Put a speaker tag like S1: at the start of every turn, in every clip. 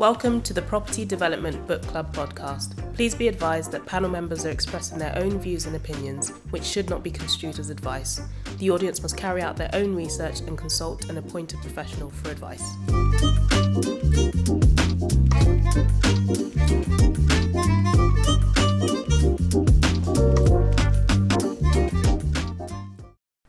S1: Welcome to the Property Development Book Club podcast. Please be advised that panel members are expressing their own views and opinions, which should not be construed as advice. The audience must carry out their own research and consult an appointed professional for advice.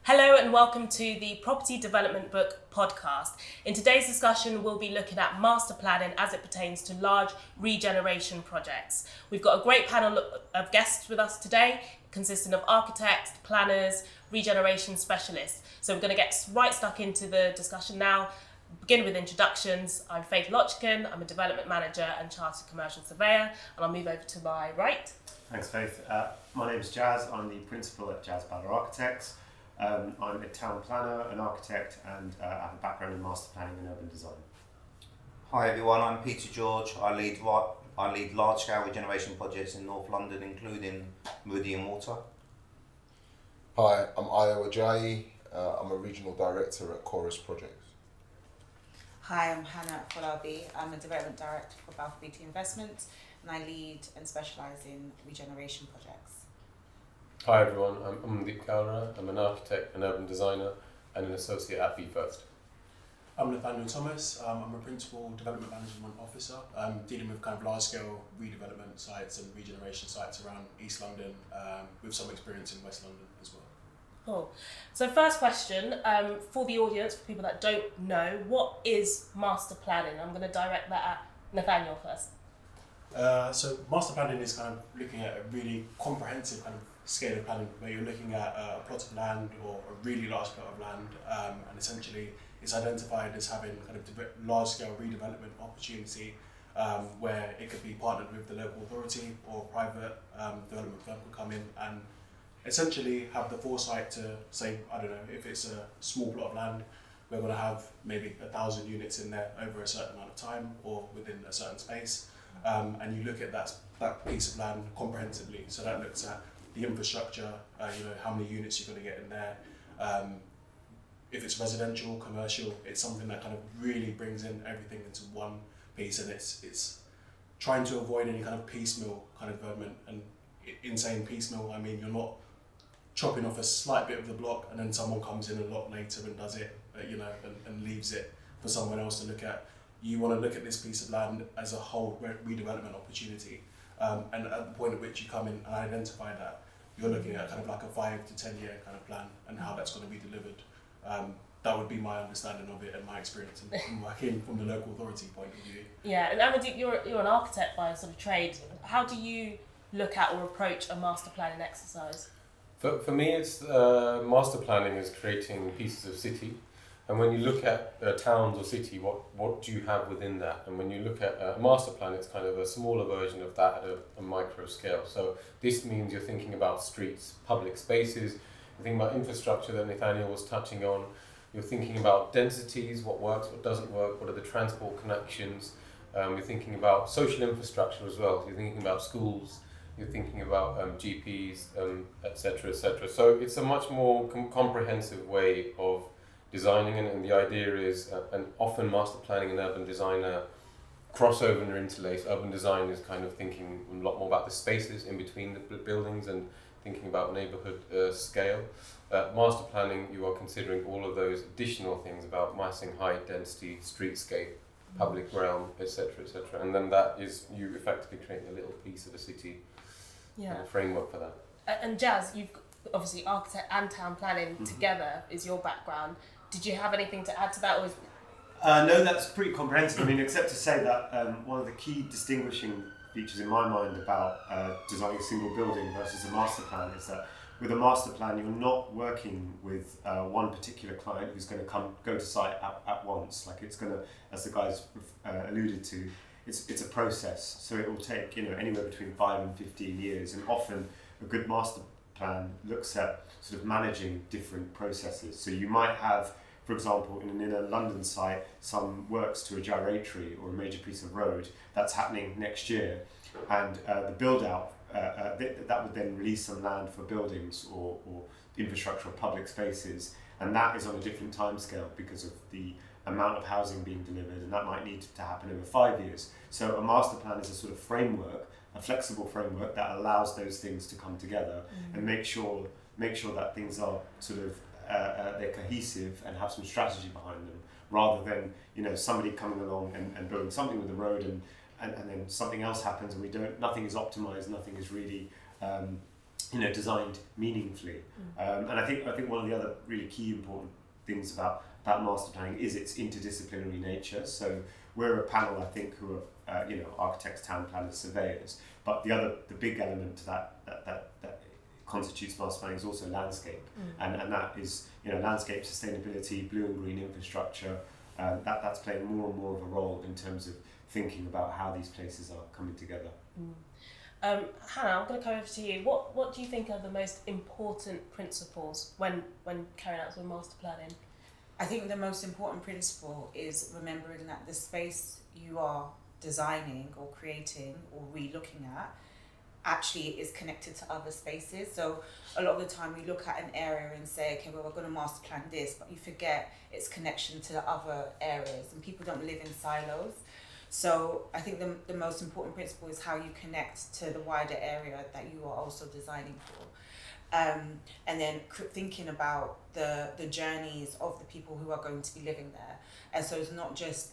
S1: Hello and welcome to the Property Development Book podcast. In today's discussion, we'll be looking at master planning as it pertains to large regeneration projects. We've got a great panel of guests with us today, consisting of architects, planners, regeneration specialists. So we're going to get right stuck into the discussion now. Begin with introductions. I'm Faith LOCKEN. I'm a development manager and chartered commercial surveyor, and I'll move over to my right.
S2: Thanks, Faith. My name is Jazz. I'm the principal at BHALLA Architects. I'm a town planner, an architect, and I have a background in master planning and urban design.
S3: Hi everyone, I'm Peter George. I lead large-scale regeneration projects in North London, including Meridian Water.
S4: Hi, I'm AJAYI. I'm a regional director at Chorus Projects.
S5: Hi, I'm HANNA AFOLABI. I'm a development director for Balfour Beatty Investments, and I lead and specialise in regeneration projects.
S6: Hi everyone, I'm AMANDEEP. I'm an architect, an urban designer, and an associate at BFirst.
S7: I'm Nathaniel Thomas. I'm a principal development management officer, dealing with kind of large-scale redevelopment sites and regeneration sites around East London, with some experience in West London as well.
S1: Cool. So first question, for the audience, for people that don't know, what is master planning? I'm going to direct that at Nathaniel first.
S7: So master planning is kind of looking at a really comprehensive kind of scale of planning, where you're looking at a plot of land or a really large plot of land, and essentially it's identified as having kind of large-scale redevelopment opportunity, where it could be partnered with the local authority or private development firm could come in and essentially have the foresight to say, I don't know, if it's a small plot of land, we're going to have maybe 1,000 units in there over a certain amount of time or within a certain space, and you look at that piece of land comprehensively. So that looks at the infrastructure, how many units you're going to get in there. If it's residential, commercial, it's something that kind of really brings in everything into one piece, and it's trying to avoid any kind of piecemeal kind of development. And in saying piecemeal, I mean you're not chopping off a slight bit of the block and then someone comes in a lot later and does it, and leaves it for someone else to look at. You want to look at this piece of land as a whole redevelopment opportunity. And at the point at which you come in and identify that, you're looking at kind of like a 5 to 10 year kind of plan and how that's going to be delivered. That would be my understanding of it and my experience in working from the local authority point of view.
S1: Yeah, and Amandeep, you're an architect by sort of trade. How do you look at or approach a master planning exercise?
S6: For me, it's master planning is creating pieces of city. And when you look at towns or city, what do you have within that? And when you look at a master plan, it's kind of a smaller version of that at a micro scale. So this means you're thinking about streets, public spaces, you're thinking about infrastructure that Nathaniel was touching on, you're thinking about densities, what works, what doesn't work, what are the transport connections, you're thinking about social infrastructure as well, you're thinking about schools, you're thinking about GPs, etc., etc. So it's a much more comprehensive way of designing, and the idea is, and often master planning and urban design are crossover and interlace. Urban design is kind of thinking a lot more about the spaces in between the buildings and thinking about neighbourhood scale. Master planning, you are considering all of those additional things about massing, height, density, streetscape, public realm, etc., etc. And then that is you effectively creating a little piece of a city, and a framework for that.
S1: And Jazz, you've obviously architect and town planning together is your background. Did you have anything to add to that? Or
S2: No, that's pretty comprehensive. I mean, except to say that one of the key distinguishing features in my mind about designing a single building versus a master plan is that with a master plan, you're not working with one particular client who's going to go to site at once. Like it's going to, as the guys alluded to, it's a process. So it will take anywhere between 5 and 15 years, and often a good master plan looks at sort of managing different processes. So you might have, for example, in an inner London site, some works to a gyratory or a major piece of road that's happening next year, and the build out that would then release some land for buildings or infrastructure or public spaces, and that is on a different timescale because of the amount of housing being delivered, and that might need to happen over 5 years. So a master plan is a sort of framework, a flexible framework that allows those things to come together and make sure that things are sort of they're cohesive and have some strategy behind them, rather than somebody coming along and building something with the road and then something else happens and nothing is optimized, nothing is really designed meaningfully. And I think one of the other really key important things about master planning is its interdisciplinary nature. So we're a panel, I think, who are architects, town planners, surveyors. But the big element to that constitutes master planning is also landscape, and that is landscape sustainability, blue and green infrastructure. That's playing more and more of a role in terms of thinking about how these places are coming together.
S1: Hannah, I'm going to come over to you. What do you think are the most important principles when carrying out some master planning?
S5: I think the most important principle is remembering that the space you are designing or creating or re-looking at actually is connected to other spaces. So a lot of the time we look at an area and say, okay, well, we're going to master plan this, but you forget its connection to the other areas, and people don't live in silos. So I think the most important principle is how you connect to the wider area that you are also designing for. And then thinking about the journeys of the people who are going to be living there. And so it's not just,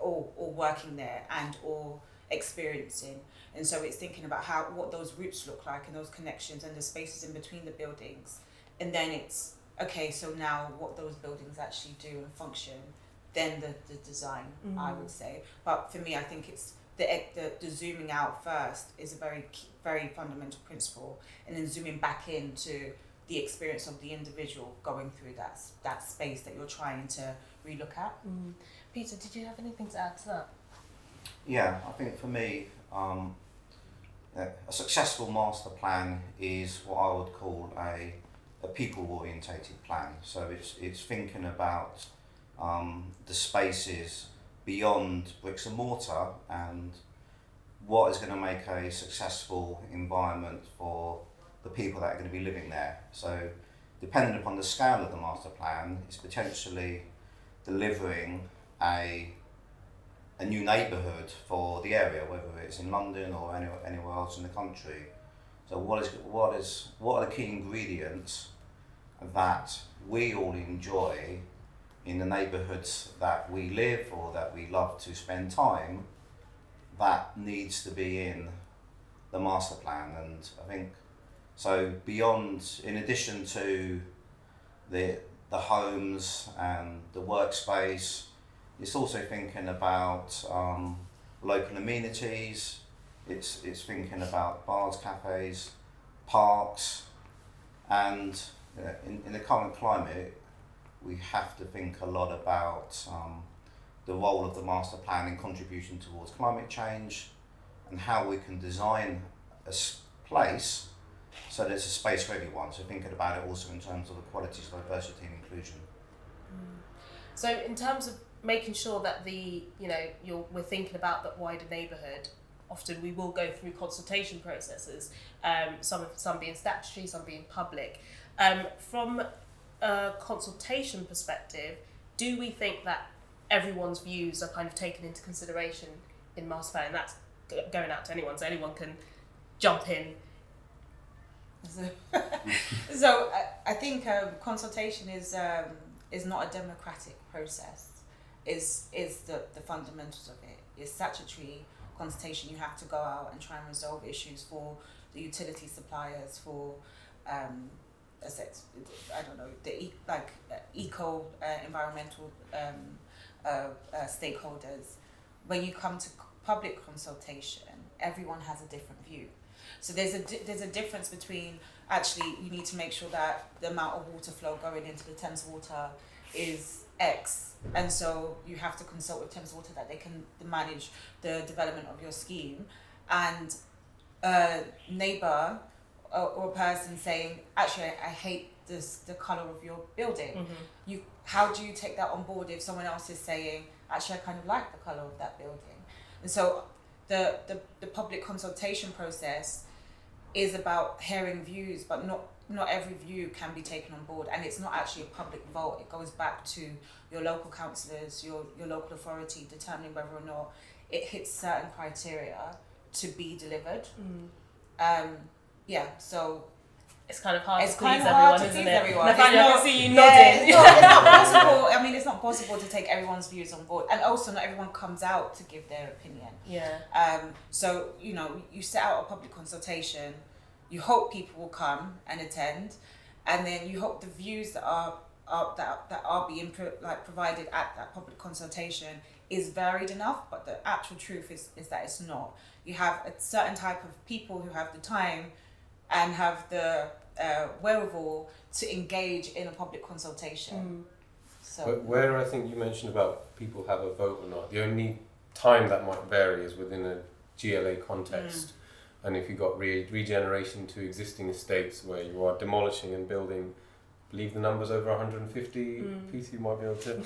S5: all working there and all experiencing. And so it's thinking about what those routes look like and those connections and the spaces in between the buildings. And then it's, okay, so now what those buildings actually do and function, then the design, I would say. But for me, I think it's the zooming out first is a very very fundamental principle, and then zooming back into the experience of the individual going through that space that you're trying to relook at.
S1: Peter, did you have anything to add to that?
S3: Yeah, I think for me, a successful master plan is what I would call a people-orientated plan. So it's thinking about the spaces beyond bricks and mortar and what is going to make a successful environment for the people that are going to be living there. So depending upon the scale of the master plan, it's potentially delivering a new neighbourhood for the area, whether it's in London or anywhere else in the country. So what are the key ingredients that we all enjoy in the neighbourhoods that we live or that we love to spend time, that needs to be in the master plan? And I think so beyond, in addition to the homes and the workspace, it's also thinking about local amenities. It's thinking about bars, cafes, parks, and in the current climate, we have to think a lot about the role of the master plan in contribution towards climate change, and how we can design a place so that it's a space for everyone. So thinking about it also in terms of equality, diversity and inclusion.
S1: So in terms of making sure that we're thinking about that wider neighbourhood, often we will go through consultation processes, some being statutory, some being public. From a consultation perspective, do we think that everyone's views are kind of taken into consideration in master planning? That's going out to anyone, so anyone can jump in.
S5: So I think consultation is not a democratic process. Is the fundamentals of it. It's statutory consultation. You have to go out and try and resolve issues for the utility suppliers, for eco environmental stakeholders. When you come to public consultation, everyone has a different view. So there's a difference between, actually you need to make sure that the amount of water flow going into the Thames Water is X, and so you have to consult with Thames Water that they can manage the development of your scheme, and a neighbour or a person saying, actually I hate the colour of your building. How do you take that on board if someone else is saying, actually I kind of like the colour of that building? And so the public consultation process is about hearing views, but not not every view can be taken on board, and it's not actually a public vote. It goes back to your local councillors, your local authority determining whether or not it hits certain criteria to be delivered. So
S1: it's kind of hard
S5: it's
S1: to please
S5: kind of
S1: everyone,
S5: hard to
S1: isn't
S5: please
S1: it?
S5: everyone.
S1: Nathaniel, I
S5: It's
S1: can see you
S5: not-
S1: nodding.
S5: it's not possible. I mean, it's not possible to take everyone's views on board, and also not everyone comes out to give their opinion.
S1: Yeah.
S5: So you set out a public consultation. You hope people will come and attend, and then you hope the views that are being provided at that public consultation is varied enough. But the actual truth is that it's not. You have a certain type of people who have the time and have the wherewithal to engage in a public consultation. So
S6: But where I think you mentioned about people have a vote or not, the only time that might vary is within a GLA context. And if you've got regeneration to existing estates where you are demolishing and building, I believe the number's over 150 PC, you might be able to.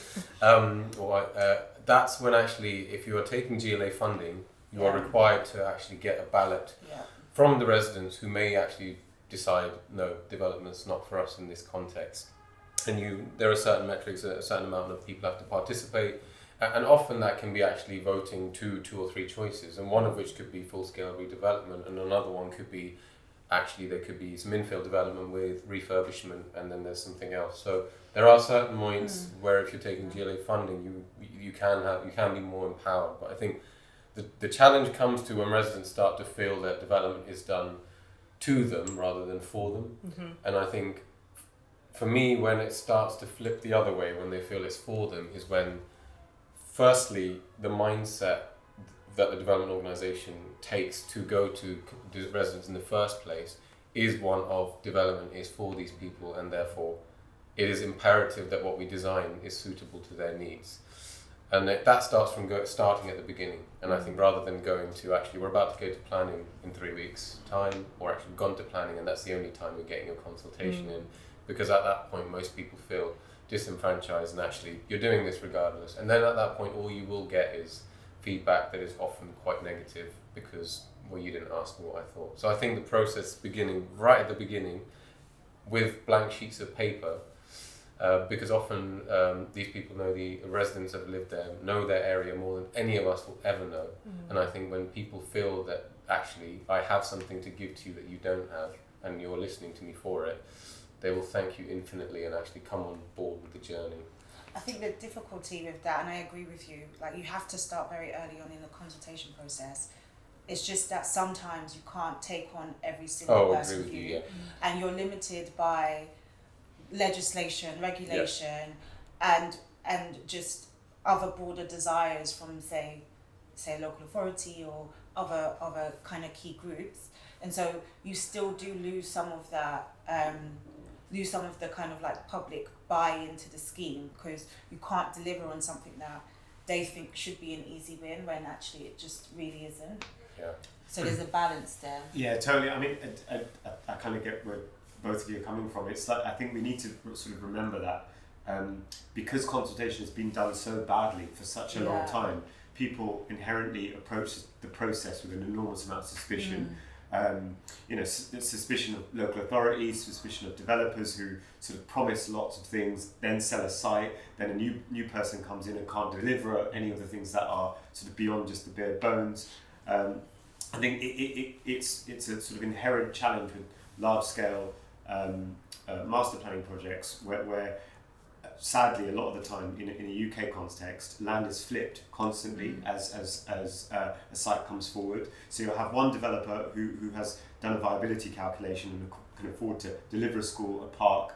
S6: That's when actually, if you are taking GLA funding, you are required to actually get a ballot from the residents who may actually decide, no, development's not for us in this context. And there are certain metrics, a certain amount of people have to participate. And often that can be actually voting two or three choices, and one of which could be full-scale redevelopment, and another one could be there could be some infill development with refurbishment, and then there's something else. So there are certain points where if you're taking GLA funding, you can be more empowered. But I think the challenge comes to when residents start to feel that development is done to them rather than for them. And I think for me, when it starts to flip the other way, when they feel it's for them, is when firstly, the mindset that the development organisation takes to go to the residents in the first place is one of development is for these people, and therefore it is imperative that what we design is suitable to their needs. And that starts from starting at the beginning. And I think rather than going to actually, we're about to go to planning in 3 weeks' time, or actually gone to planning and that's the only time you're getting your consultation in, because at that point most people feel disenfranchised and actually you're doing this regardless. And then at that point all you will get is feedback that is often quite negative because, well, you didn't ask me what I thought. So I think the process beginning right at the beginning with blank sheets of paper, because often these people know, the residents that have lived there know their area more than any of us will ever know. And I think when people feel that actually I have something to give to you that you don't have and you're listening to me for it, they will thank you infinitely and actually come on board with the journey.
S5: I think the difficulty with that, and I agree with you, like you have to start very early on in the consultation process. It's just that sometimes you can't take on every single person's view, and you're limited by legislation, regulation, and just other broader desires from say local authority or other kind of key groups, and so you still do lose some of that. Lose some of the kind of like public buy-in to the scheme because you can't deliver on something that they think should be an easy win when actually it just really isn't.
S6: Yeah.
S5: So there's a balance there.
S2: Yeah, totally. I mean, I kind of get where both of you are coming from. It's like I think we need to sort of remember that because consultation has been done so badly for such a long time, people inherently approach the process with an enormous amount of suspicion. Suspicion of local authorities, suspicion of developers who sort of promise lots of things, then sell a site, then a new person comes in and can't deliver any of the things that are sort of beyond just the bare bones. I think it's a sort of inherent challenge with large scale master planning projects where sadly a lot of the time in a UK context land is flipped constantly as a site comes forward. So you'll have one developer who has done a viability calculation and can afford to deliver a school, a park,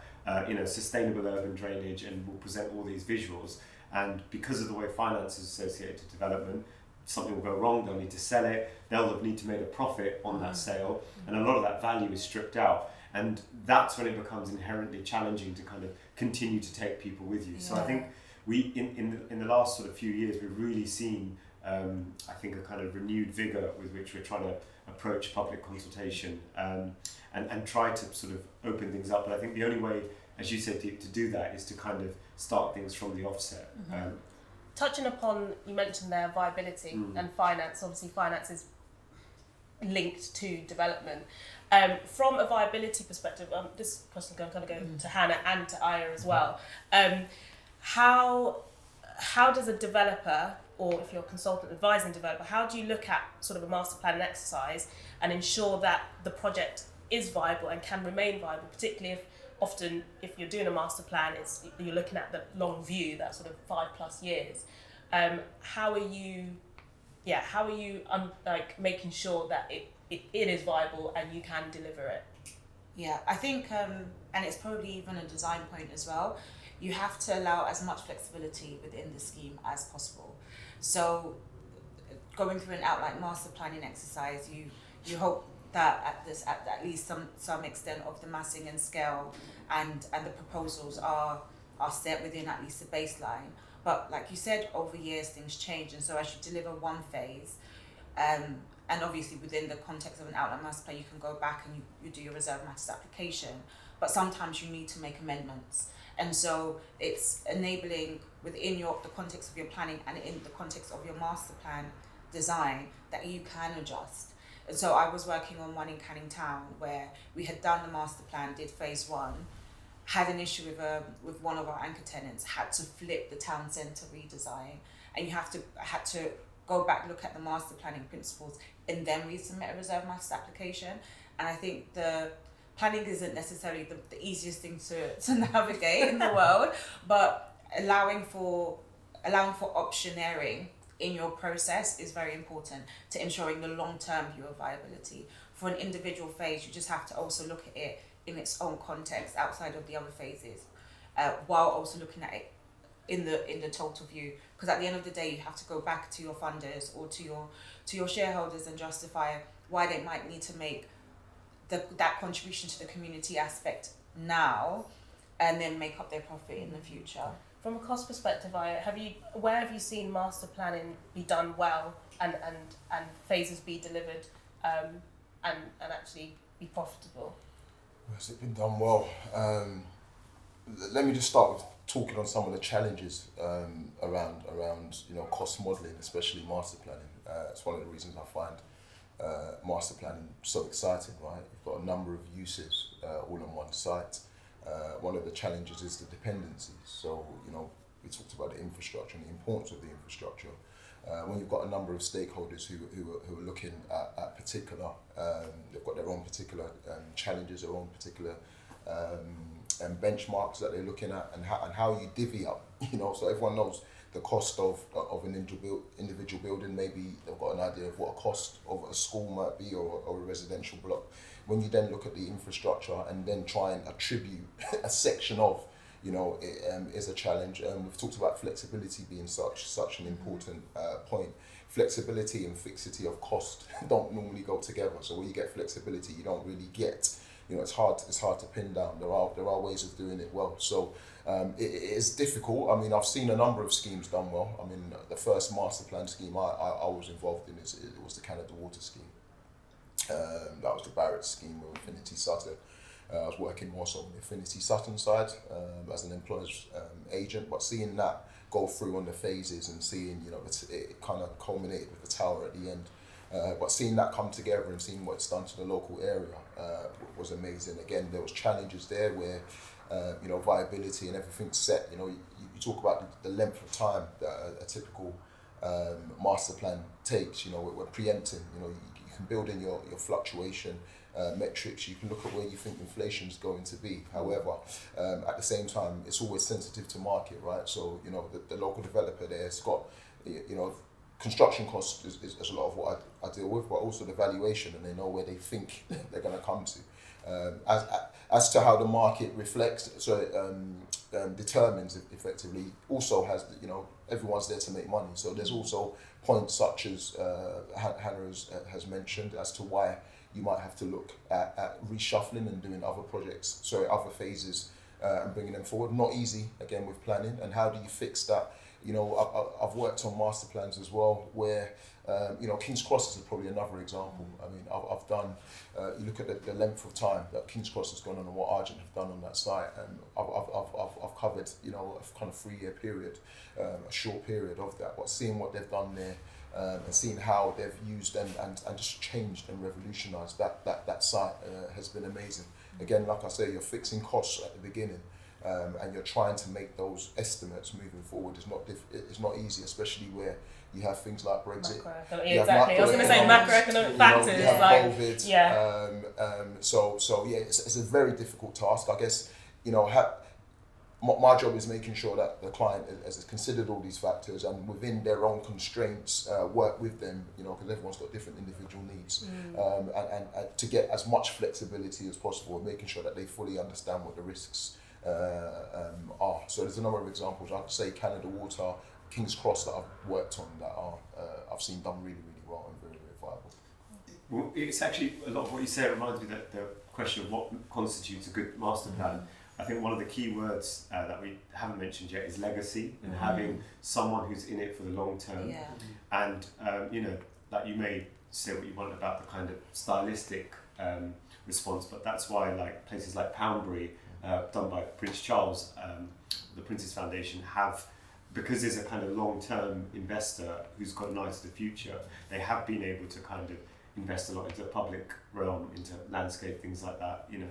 S2: sustainable urban drainage, and will present all these visuals. And because of the way finance is associated to development, something will go wrong, they'll need to sell it, they'll need to make a profit on that sale, and a lot of that value is stripped out. And that's when it becomes inherently challenging to kind of continue to take people with you. So I think we, in the last sort of few years, we've really seen, I think, a kind of renewed vigour with which we're trying to approach public consultation and try to sort of open things up. But I think the only way, as you said, to do that is to kind of start things from the offset.
S1: Touching upon, you mentioned there, viability and finance. Obviously, finance is linked to development. From a viability perspective, this question is going to go to Hannah and to Aya as well. How does a developer, or if you're a consultant advising developer, how do you look at sort of a master plan exercise and ensure that the project is viable and can remain viable, particularly if you're doing a master plan, you're looking at the long view, that sort of 5+ years. How are you making sure that it is viable and you can deliver it?
S5: Yeah, I think, and it's probably even a design point as well, you have to allow as much flexibility within the scheme as possible. So going through an outline master planning exercise, you hope that at least some extent of the massing and scale and the proposals are set within at least a baseline. But like you said, over years things change, and so as you deliver one phase, and obviously within the context of an outline master plan, you can go back and you do your reserve matters application, but sometimes you need to make amendments. And so it's enabling within the context of your planning and in the context of your master plan design that you can adjust. And so I was working on one in Canning Town where we had done the master plan, did phase 1, had an issue with one of our anchor tenants, had to flip the town centre redesign, and you had to go back, look at the master planning principles, and then resubmit a reserve matters application. And I think the planning isn't necessarily the easiest thing to navigate in the world, but allowing for optioneering in your process is very important to ensuring the long-term view of viability. For an individual phase, you just have to also look at it in its own context outside of the other phases, while also looking at it in the total view. Because at the end of the day, you have to go back to your funders or to your shareholders and justify why they might need to make that contribution to the community aspect now, and then make up their profit in the future.
S1: From a cost perspective, where have you seen master planning be done well and phases be delivered and actually be profitable?
S4: Has it been done well? Let me just start with talking on some of the challenges around cost modelling, especially master planning. It's one of the reasons I find master planning so exciting, right? You've got a number of uses all on one site. One of the challenges is the dependencies. So, we talked about the infrastructure and the importance of the infrastructure. When you've got a number of stakeholders who are looking at particular, they've got their own particular challenges, their own particular benchmarks that they're looking at, and how you divvy up, so everyone knows the cost of an individual building. Maybe they've got an idea of what a cost of a school might be or a residential block. When you then look at the infrastructure and then try and attribute a section of, it is a challenge. We've talked about flexibility being such an important point. Flexibility and fixity of cost don't normally go together. So when you get flexibility, you don't really get, it's hard to pin down. There are ways of doing it well. So it is difficult. I mean, I've seen a number of schemes done well. I mean, the first master plan scheme I was involved in it was the Canada Water scheme. That was the Barrett scheme with Affinity Sutton. I was working more so on the Affinity Sutton side as an employer's agent, but seeing that go through on the phases and seeing, it kind of culminated with the tower at the end. But seeing that come together and seeing what it's done to the local area was amazing. Again, there was challenges there where, viability and everything's set. You talk about the length of time that a typical master plan takes. We're preempting. You can build in your fluctuation metrics. You can look at where you think inflation is going to be. However, at the same time, it's always sensitive to market, right? So the local developer there's got construction costs is a lot of what I deal with, but also the valuation, and they know where they think they're going to come to. As to how the market reflects, so it determines effectively, also has, everyone's there to make money. So there's also points such as Hannah has mentioned as to why you might have to look at reshuffling and doing other phases and bringing them forward. Not easy, again, with planning. And how do you fix that? I've worked on master plans as well where, King's Cross is probably another example. I mean, I've done, you look at the length of time that King's Cross has gone on and what Argent have done on that site, and I've covered, a kind of 3-year period, a short period of that, but seeing what they've done there and seeing how they've used and just changed and revolutionised that site has been amazing. Again, like I say, you're fixing costs at the beginning, and you're trying to make those estimates moving forward. It's not easy, especially where you have things like Brexit.
S1: Exactly. I was going to say macroeconomic factors.
S4: You have
S1: like
S4: COVID.
S1: Yeah.
S4: So yeah, it's a very difficult task. I guess, you know, my job is making sure that the client has considered all these factors and within their own constraints work with them, you know, because everyone's got different individual needs, and to get as much flexibility as possible, making sure that they fully understand what the risks are. So there's a number of examples. I could say Canada Water, King's Cross that I've worked on that are I've seen done really, really well and very, very viable.
S2: Well, it's actually a lot of what you say reminds me that the question of what constitutes a good master plan. I think one of the key words that we haven't mentioned yet is legacy, and having someone who's in it for the long term.
S5: Yeah.
S2: And you know, like you may say what you want about the kind of stylistic response, but that's why like places like Poundbury, done by Prince Charles, the Prince's Foundation, have, because there's a kind of long-term investor who's got an eye to the future, they have been able to kind of invest a lot into the public realm, into landscape, things like that, you know.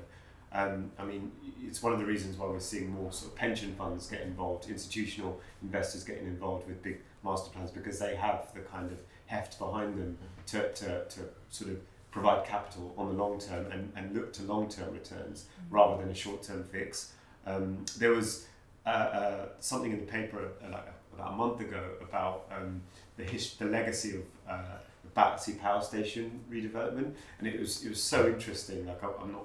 S2: I mean, it's one of the reasons why we're seeing more sort of pension funds get involved, institutional investors getting involved with big master plans, because they have the kind of heft behind them to sort of provide capital on the long term and look to long-term returns rather than a short-term fix. There was something in the paper like about a month ago about the legacy of the Battersea Power Station redevelopment, and it was so interesting. Like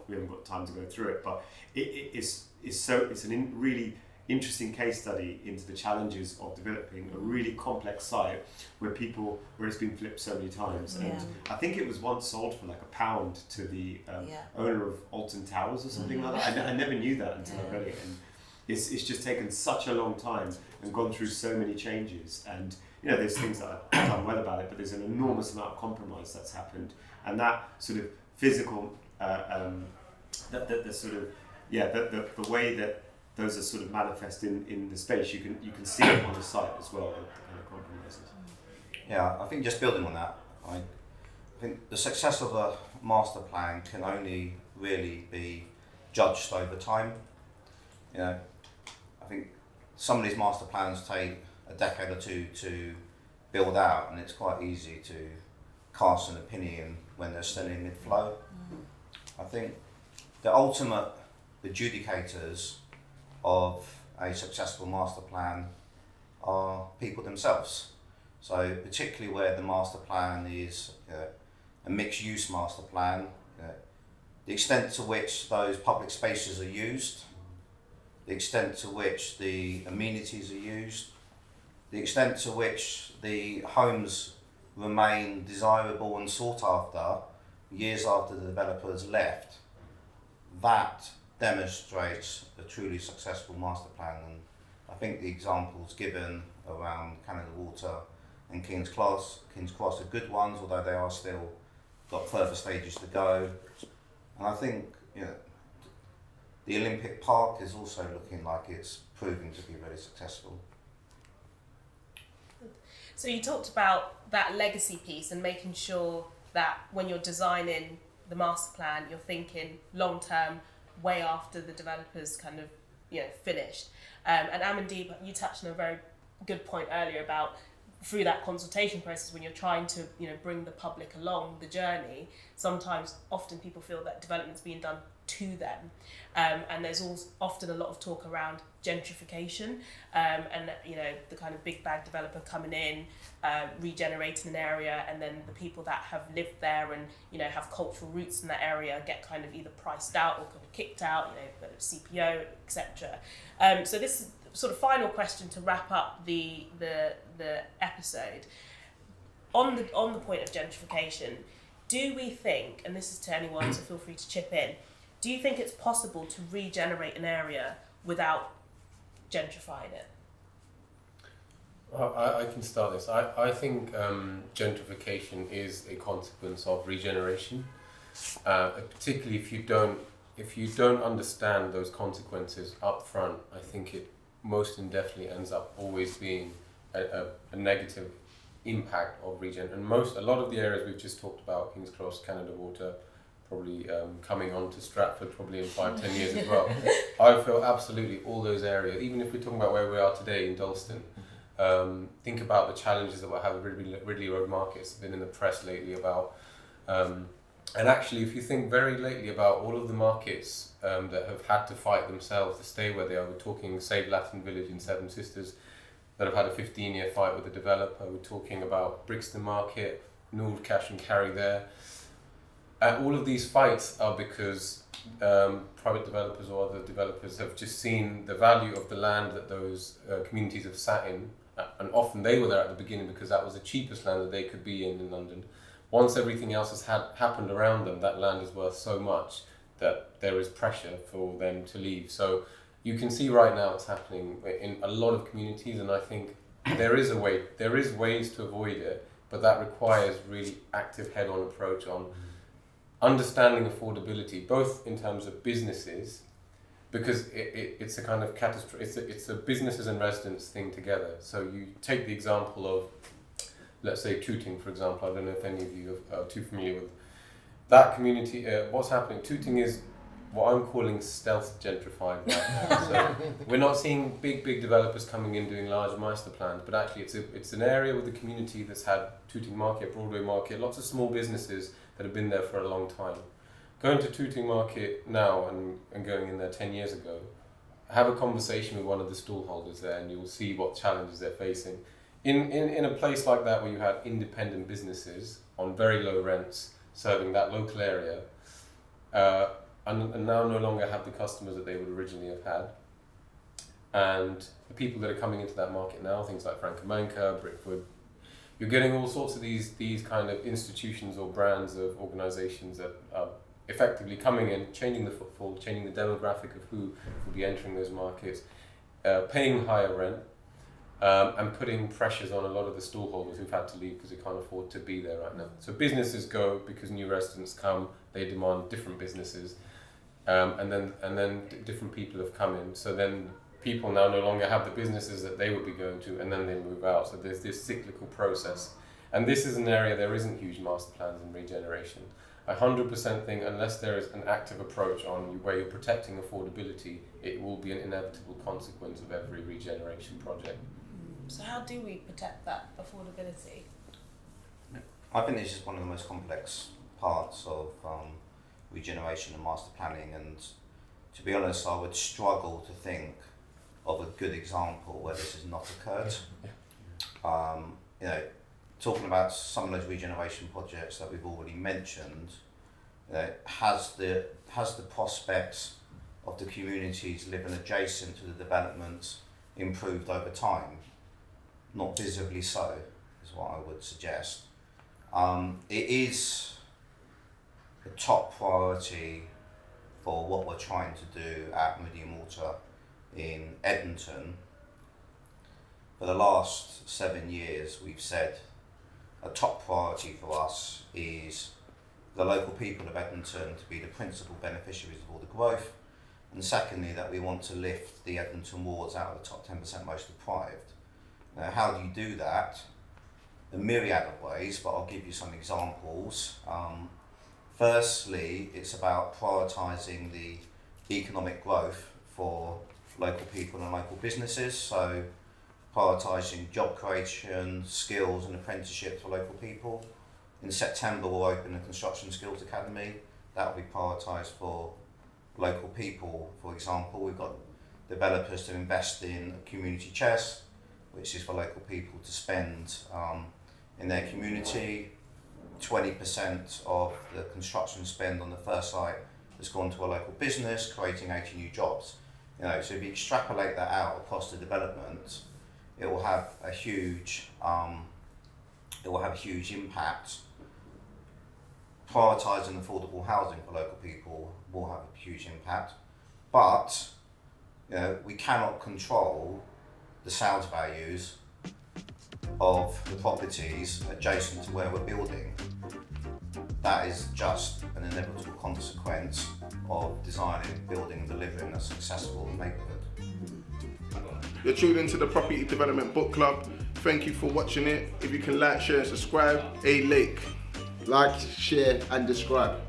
S2: we haven't got time to go through it, but it's a really interesting case study into the challenges of developing a really complex site where it's been flipped so many times. And I think it was once sold for like £1 to the owner of Alton Towers or something like that. I never knew that until I read it, and it's just taken such a long time and gone through so many changes. And you know, there's things that I've done well about it, but there's an enormous amount of compromise that's happened, and that sort of physical, the way that those are sort of manifest in the space, you can see it on the site as well, the kind of compromises.
S3: Yeah, I think just building on that, I think the success of a master plan can only really be judged over time. You know, I think some of these master plans take a decade or two to build out, and it's quite easy to cast an opinion when they're still in mid-flow. I think the ultimate adjudicators of a successful master plan are people themselves. So particularly where the master plan is a mixed-use master plan, the extent to which those public spaces are used, the extent to which the amenities are used, the extent to which the homes remain desirable and sought after years after the developers left, that demonstrates a truly successful master plan. And I think the examples given around Canada Water and King's Cross are good ones, although they are still got further stages to go. And I think, you know, the Olympic Park is also looking like it's proving to be very successful.
S1: So you talked about that legacy piece and making sure that when you're designing the master plan, you're thinking long term, way after the developer's kind of, you know, finished. And AMANDEEP, you touched on a very good point earlier about through that consultation process, when you're trying to, you know, bring the public along the journey, often people feel that development's being done to them, and there's often a lot of talk around gentrification, and you know, the kind of big bag developer coming in, regenerating an area, and then the people that have lived there and, you know, have cultural roots in that area get kind of either priced out or kind of kicked out, you know, whether it's CPO, etc. So this is sort of final question to wrap up the episode. On the point of gentrification, do we think, and this is to anyone, so feel free to chip in, do you think it's possible to regenerate an area without gentrifying it?
S6: Well, I can start this. I think gentrification is a consequence of regeneration, particularly if you don't understand those consequences up front. I think it most indefinitely ends up always being a negative impact of regen. And a lot of the areas we've just talked about, King's Cross, Canada Water, probably coming on to Stratford probably in 5-10 years as well. I feel absolutely all those areas, even if we're talking about where we are today in Dalston, think about the challenges that we have with Ridley Road markets. Been in the press lately about, and actually if you think very lately about all of the markets that have had to fight themselves to stay where they are, we're talking Save Latin Village in Seven Sisters that have had a 15-year fight with the developer, we're talking about Brixton Market, Nord Cash and Carry there. All of these fights are because private developers or other developers have just seen the value of the land that those communities have sat in, and often they were there at the beginning because that was the cheapest land that they could be in London. Once everything else has happened around them, that land is worth so much that there is pressure for them to leave. So you can see right now it's happening in a lot of communities, and I think there is ways to avoid it, but that requires really active head-on approach on understanding affordability, both in terms of businesses, because it's a kind of it's a businesses and residents thing together. So you take the example of, let's say, Tooting, for example. I don't know if any of you are too familiar with that community. What's happening? Tooting is what I'm calling stealth gentrified right now. So we're not seeing big developers coming in doing large master plans, but actually it's an area with the community that's had Tooting Market, Broadway Market, lots of small businesses that have been there for a long time. Going to Tooting Market now and going in there 10 years ago, have a conversation with one of the stall holders there and you'll see what challenges they're facing. In a place like that where you had independent businesses on very low rents serving that local area, and now no longer have the customers that they would originally have had. And the people that are coming into that market now, things like Francomanca, Brickwood, you're getting all sorts of these kind of institutions or brands of organisations that are effectively coming in, changing the footfall, changing the demographic of who will be entering those markets, paying higher rent, and putting pressures on a lot of the stallholders who've had to leave because they can't afford to be there right now. So businesses go because new residents come, they demand different businesses, and then different people have come in. So then people now no longer have the businesses that they would be going to, and then they move out. So there's this cyclical process. And this is an area there isn't huge master plans in regeneration. I 100% think unless there is an active approach on where you're protecting affordability, it will be an inevitable consequence of every regeneration project.
S1: So how do we protect that affordability?
S3: I think this is one of the most complex parts of regeneration and master planning, and to be honest, I would struggle to think of a good example where this has not occurred. You know, talking about some of those regeneration projects that we've already mentioned, has the prospects of the communities living adjacent to the developments improved over time? Not visibly so, is what I would suggest. It is a top priority for what we're trying to do at Meridian Water in Edmonton. For the last 7 years, we've said a top priority for us is the local people of Edmonton to be the principal beneficiaries of all the growth, and secondly, that we want to lift the Edmonton wards out of the top 10% most deprived. Now, how do you do that? A myriad of ways, but I'll give you some examples. Firstly, it's about prioritising the economic growth for local people and local businesses, so prioritising job creation, skills and apprenticeships for local people. In September we'll open a construction skills academy. That will be prioritised for local people. For example, we've got developers to invest in community chest, which is for local people to spend in their community. 20% of the construction spend on the first site has gone to a local business, creating 80 new jobs. You know, so if you extrapolate that out across the development, it will have a huge impact. Prioritising affordable housing for local people will have a huge impact, but you know, we cannot control the sales values of the properties adjacent to where we're building. That is just an inevitable consequence of designing, building and delivering a successful neighbourhood.
S8: You're tuned into the Property Development Book Club, Thank you for watching it. If you can like, share, and subscribe. A Lake.
S4: Like, share, and describe.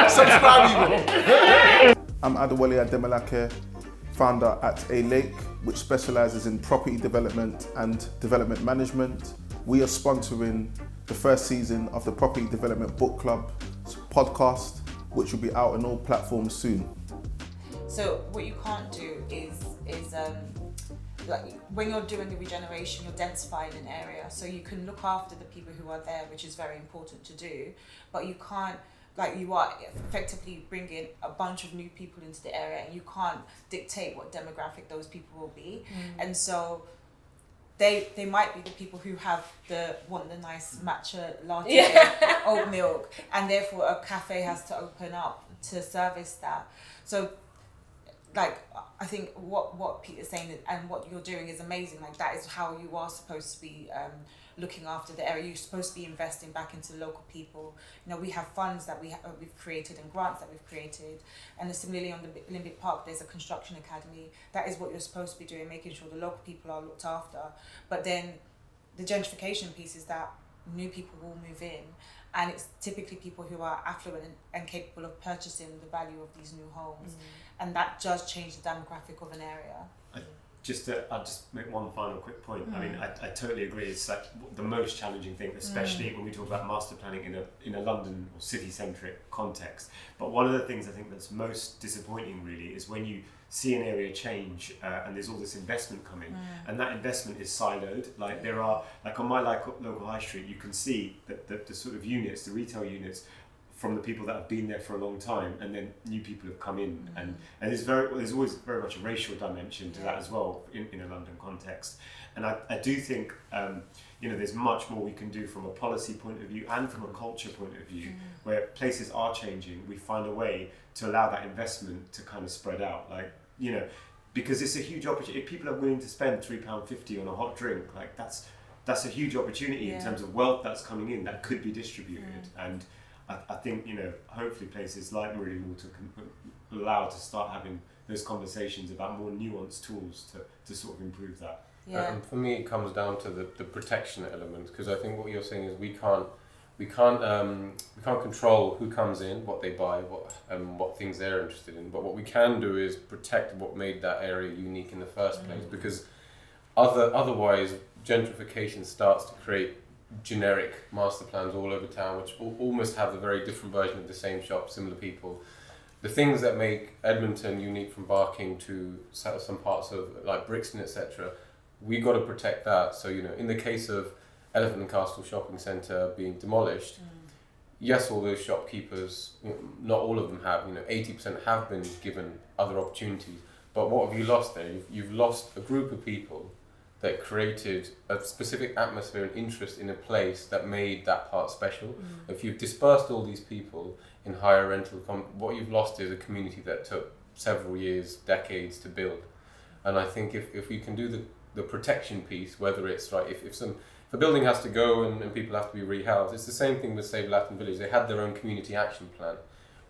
S8: Subscribe even. I'm Adewale Ademalake, founder at A Lake, which specializes in property development and development management. We are sponsoring the first season of the Property Development Book Club podcast, which will be out on all platforms soon.
S5: So what you can't do is like when you're doing the regeneration, you're densifying an area, so you can look after the people who are there, which is very important to do, but you can't, like, you are effectively bringing a bunch of new people into the area and you can't dictate what demographic those people will be. And so they might be the people who want the nice matcha latte, oat milk, and therefore a cafe has to open up to service that. So like, I think what Peter's saying and what you're doing is amazing. Like, that is how you are supposed to be looking after the area. You're supposed to be investing back into local people. You know, we have funds that we've created and grants that we've created. And similarly on the Olympic Park, there's a construction academy. That is what you're supposed to be doing, making sure the local people are looked after. But then the gentrification piece is that new people will move in. And it's typically people who are affluent and capable of purchasing the value of these new homes. And that does change the demographic of an area.
S2: I'll just make one final quick point. I mean, I totally agree. It's like the most challenging thing, especially when we talk about master planning in a London or city-centric context. But one of the things I think that's most disappointing really is when you see an area change and there's all this investment coming, and that investment is siloed. Like there are, like on my local high street, you can see that the sort of units, the retail units, from the people that have been there for a long time, and then new people have come in, and there's always very much a racial dimension to that as well in a London context. And I do think there's much more we can do from a policy point of view and from a culture point of view, where places are changing. We find a way to allow that investment to kind of spread out, because it's a huge opportunity. If people are willing to spend £3.50 on a hot drink, like that's a huge opportunity in terms of wealth that's coming in that could be distributed. And I think, hopefully places like Meridian Water can allow to start having those conversations about more nuanced tools to sort of improve that.
S6: Yeah. And for me, it comes down to the protection element, because I think what you're saying is we can't control who comes in, what they buy, what things they're interested in. But what we can do is protect what made that area unique in the first place, because otherwise gentrification starts to create generic master plans all over town, which almost have a very different version of the same shop, similar people. The things that make Edmonton unique from Barking to some parts of like Brixton, etc., we got to protect that. So in the case of Elephant and Castle Shopping Centre being demolished, yes, all those shopkeepers, not all of them have, 80% have been given other opportunities. But what have you lost there? You've lost a group of people that created a specific atmosphere and interest in a place that made that part special. If you've dispersed all these people in higher rental, what you've lost is a community that took several years, decades to build. And I think if we can do the protection piece, whether it's like if a building has to go and people have to be rehoused, it's the same thing with Save Latin Village. They had their own community action plan.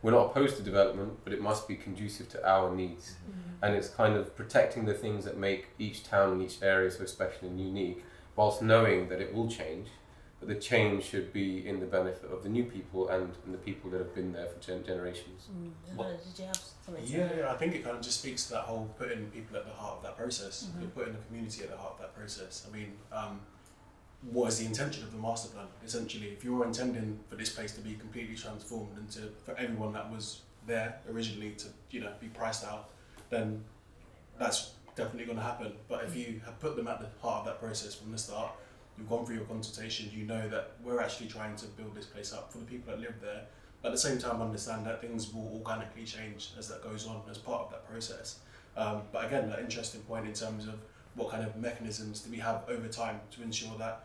S6: We're not opposed to development, but it must be conducive to our needs. And it's kind of protecting the things that make each town and each area so special and unique, whilst knowing that it will change, but the change should be in the benefit of the new people and the people that have been there for generations.
S1: Did you have something?
S7: Yeah, I think it kind of just speaks to that whole putting people at the heart of that process, putting the community at the heart of that process. I mean, what is the intention of the master plan? Essentially, if you're intending for this place to be completely transformed and for everyone that was there originally to be priced out, then that's definitely going to happen. But if you have put them at the heart of that process from the start, you've gone through your consultation, you know that we're actually trying to build this place up for the people that live there. But at the same time, understand that things will organically change as that goes on as part of that process. But again, that interesting point in terms of what kind of mechanisms do we have over time to ensure that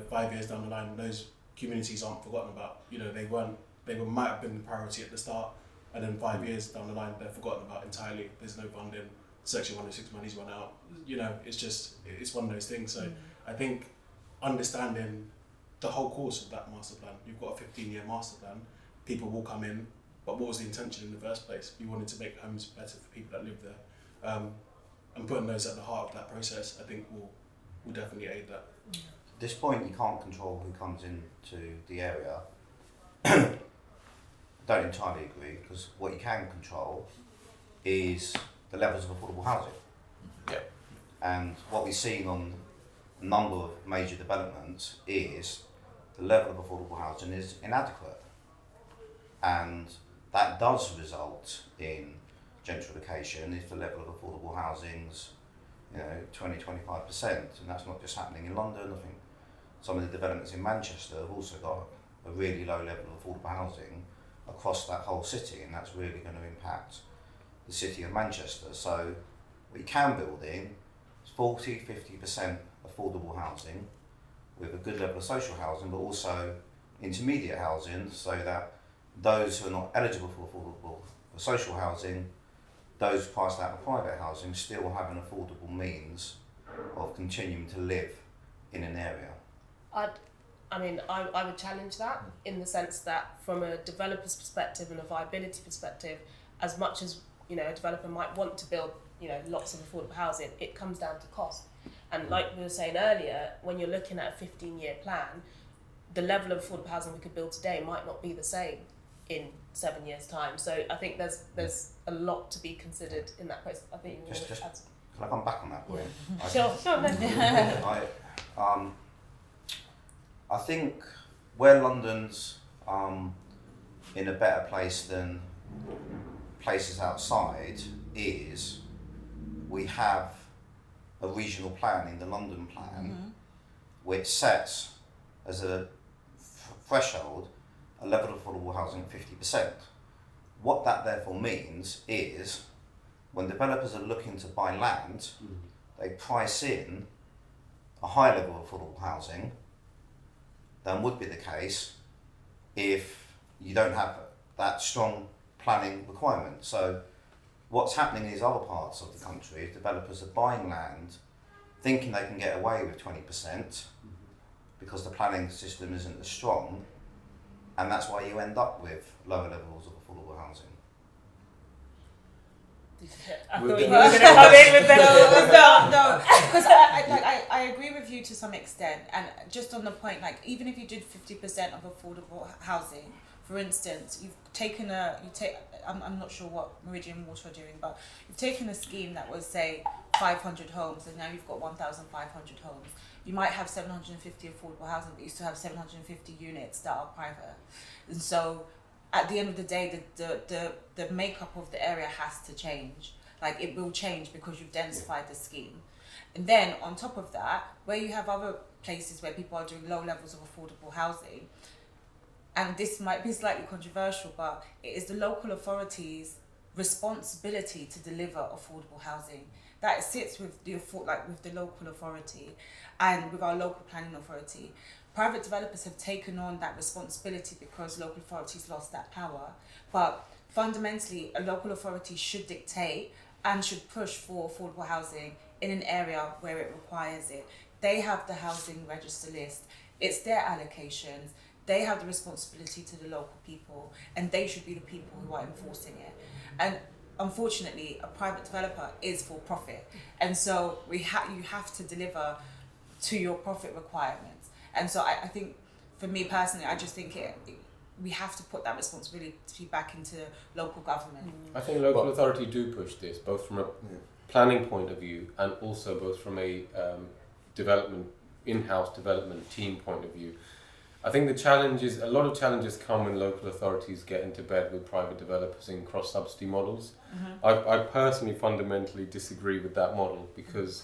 S7: 5 years down the line, those communities aren't forgotten about. They might have been the priority at the start, and then 5 years down the line, they're forgotten about entirely. There's no funding. Section 106 money's run out. It's one of those things. So I think understanding the whole course of that master plan. You've got a 15-year master plan. People will come in, but what was the intention in the first place? We wanted to make homes better for people that live there, and putting those at the heart of that process, I think, will will definitely aid that.
S3: At this point, you can't control who comes into the area. Don't entirely agree, because what you can control is the levels of affordable housing.
S6: Yeah.
S3: And what we've seen on a number of major developments is the level of affordable housing is inadequate. And that does result in gentrification if the level of affordable housing's 20-25%, and that's not just happening in London. I think some of the developments in Manchester have also got a really low level of affordable housing across that whole city, and that's really going to impact the city of Manchester. So we can build in 40-50% affordable housing with a good level of social housing, but also intermediate housing, so that those who are not eligible for social housing, those priced out of private housing, still have an affordable means of continuing to live in an area.
S1: I would challenge that in the sense that from a developer's perspective and a viability perspective, as much as a developer might want to build lots of affordable housing, it comes down to cost. And like we were saying earlier, when you're looking at a 15-year plan, the level of affordable housing we could build today might not be the same in 7 years' time. So I think there's a lot to be considered in that process. I think
S3: Can I come back on that point?
S1: Sure.
S3: I think where London's in a better place than places outside is we have a regional plan in the London plan, which sets as a threshold a level of affordable housing of 50%. What that therefore means is when developers are looking to buy land, they price in a high level of affordable housing than would be the case if you don't have that strong planning requirement. So what's happening in these other parts of the country is developers are buying land thinking they can get away with 20% because the planning system isn't as strong, and that's why you end up with lower levels of affordable housing.
S1: I thought you were going to come in with that.
S5: No, because I agree with you to some extent, and just on the point, like even if you did 50% of affordable housing, for instance, I'm not sure what Meridian Water are doing, but you've taken a scheme that was say 500 homes, and now you've got 1,500 homes. You might have 750 affordable housing, but you still have 750 units that are private, and so at the end of the day, the makeup of the area has to change. Like it will change because you've densified the scheme. And then on top of that, where you have other places where people are doing low levels of affordable housing, and this might be slightly controversial, but it is the local authorities' responsibility to deliver affordable housing. That sits with the local authority and with our local planning authority. Private developers have taken on that responsibility because local authorities lost that power. But fundamentally, a local authority should dictate and should push for affordable housing in an area where it requires it. They have the housing register list. It's their allocations. They have the responsibility to the local people, and they should be the people who are enforcing it. And unfortunately, a private developer is for profit. And so you have to deliver to your profit requirements. And so I think, for me personally, I just think we have to put that responsibility back into local government.
S6: I think local authority do push this, both from a planning point of view and also both from a in-house development team point of view. I think a lot of challenges come when local authorities get into bed with private developers in cross-subsidy models. I personally fundamentally disagree with that model because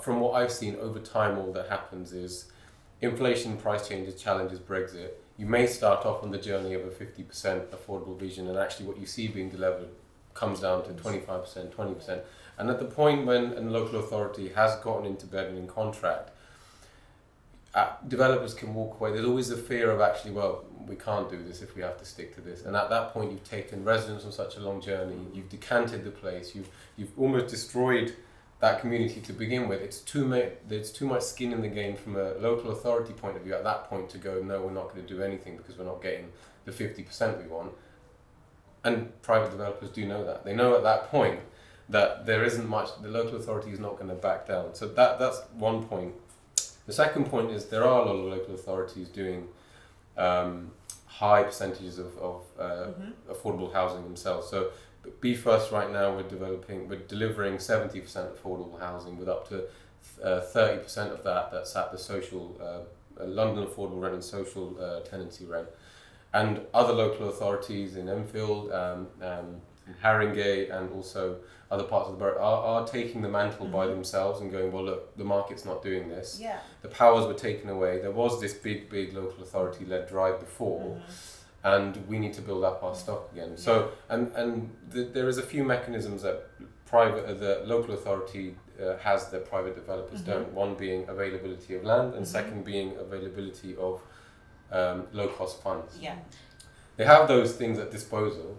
S6: from what I've seen over time, all that happens is inflation, price changes, challenges, Brexit. You may start off on the journey of a 50% affordable vision, and actually what you see being delivered comes down to 25%, 20%. And at the point when a local authority has gotten into bed and in contract, developers can walk away. There's always the fear of actually, well, we can't do this if we have to stick to this. And at that point, you've taken residents on such a long journey, you've decanted the place, you've almost destroyed that community to begin with. There's too much skin in the game from a local authority point of view at that point to go, no, we're not going to do anything because we're not getting the 50% we want. And private developers do know that. They know at that point that there isn't much, the local authority is not going to back down. So that's one point. The second point is there are a lot of local authorities doing high percentages of affordable housing themselves. So Be First right now we're delivering 70% affordable housing, with up to 30% of that's at the social London affordable rent and social tenancy rent. And other local authorities in Enfield, in Haringey, and also other parts of the borough are taking the mantle by themselves and going, well, look, the market's not doing this.
S5: Yeah.
S6: The powers were taken away. There was this big local authority-led drive before, and we need to build up our stock again. So, there is a few mechanisms that the local authority has that private developers don't. One being availability of land, and second being availability of low-cost funds.
S5: Yeah.
S6: They have those things at disposal,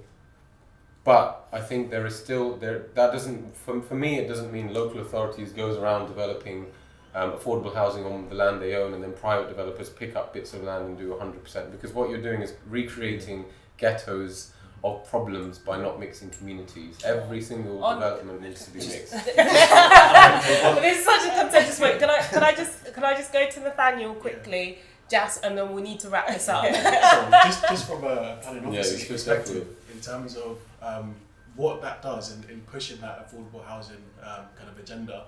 S6: but I think there is still that doesn't, for me, it doesn't mean local authorities goes around developing affordable housing on the land they own, and then private developers pick up bits of land and do 100%, because what you're doing is recreating ghettos of problems by not mixing communities. Every single development needs to be mixed.
S1: This is such a contentious point. Can I just go to Nathaniel quickly, Jas, and then we need to wrap this up.
S7: So just from a planning officer's perspective, in terms of what that does in pushing that affordable housing kind of agenda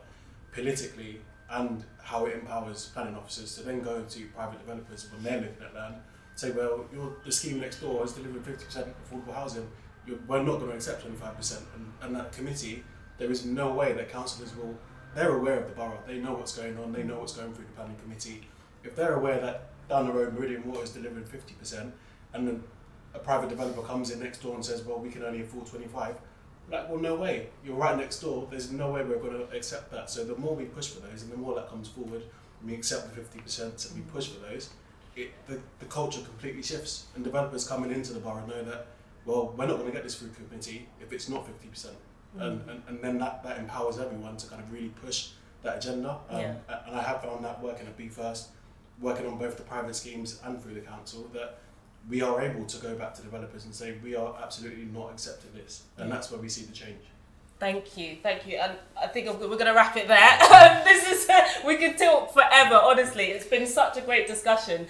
S7: politically, and how it empowers planning officers to then go to private developers when they're looking at land, say, well, the scheme next door has delivered 50% affordable housing, we're not going to accept 25%. And that committee, there is no way that councillors they're aware of the borough, they know what's going on, they know what's going through the planning committee. If they're aware that down the road Meridian Water is delivering 50%, and then a private developer comes in next door and says, well, we can only afford 25, like, well, no way, you're right next door, there's no way we're going to accept that. So the more we push for those, and the more that comes forward, and we accept the 50% and we push for those, the culture completely shifts, and developers coming into the borough know that, well, we're not going to get this through committee if it's not 50%. And then that empowers everyone to kind of really push that agenda. And I have found that working at Be First, working on both the private schemes and through the council, that we are able to go back to developers and say, we are absolutely not accepting this. And that's where we see the change.
S1: Thank you. And I think we're going to wrap it there. We could talk forever, honestly. It's been such a great discussion.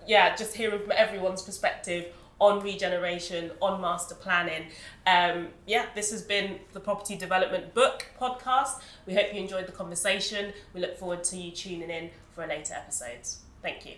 S1: Just hearing from everyone's perspective on regeneration, on master planning. This has been the Property Development Book podcast. We hope you enjoyed the conversation. We look forward to you tuning in for later episodes. Thank you.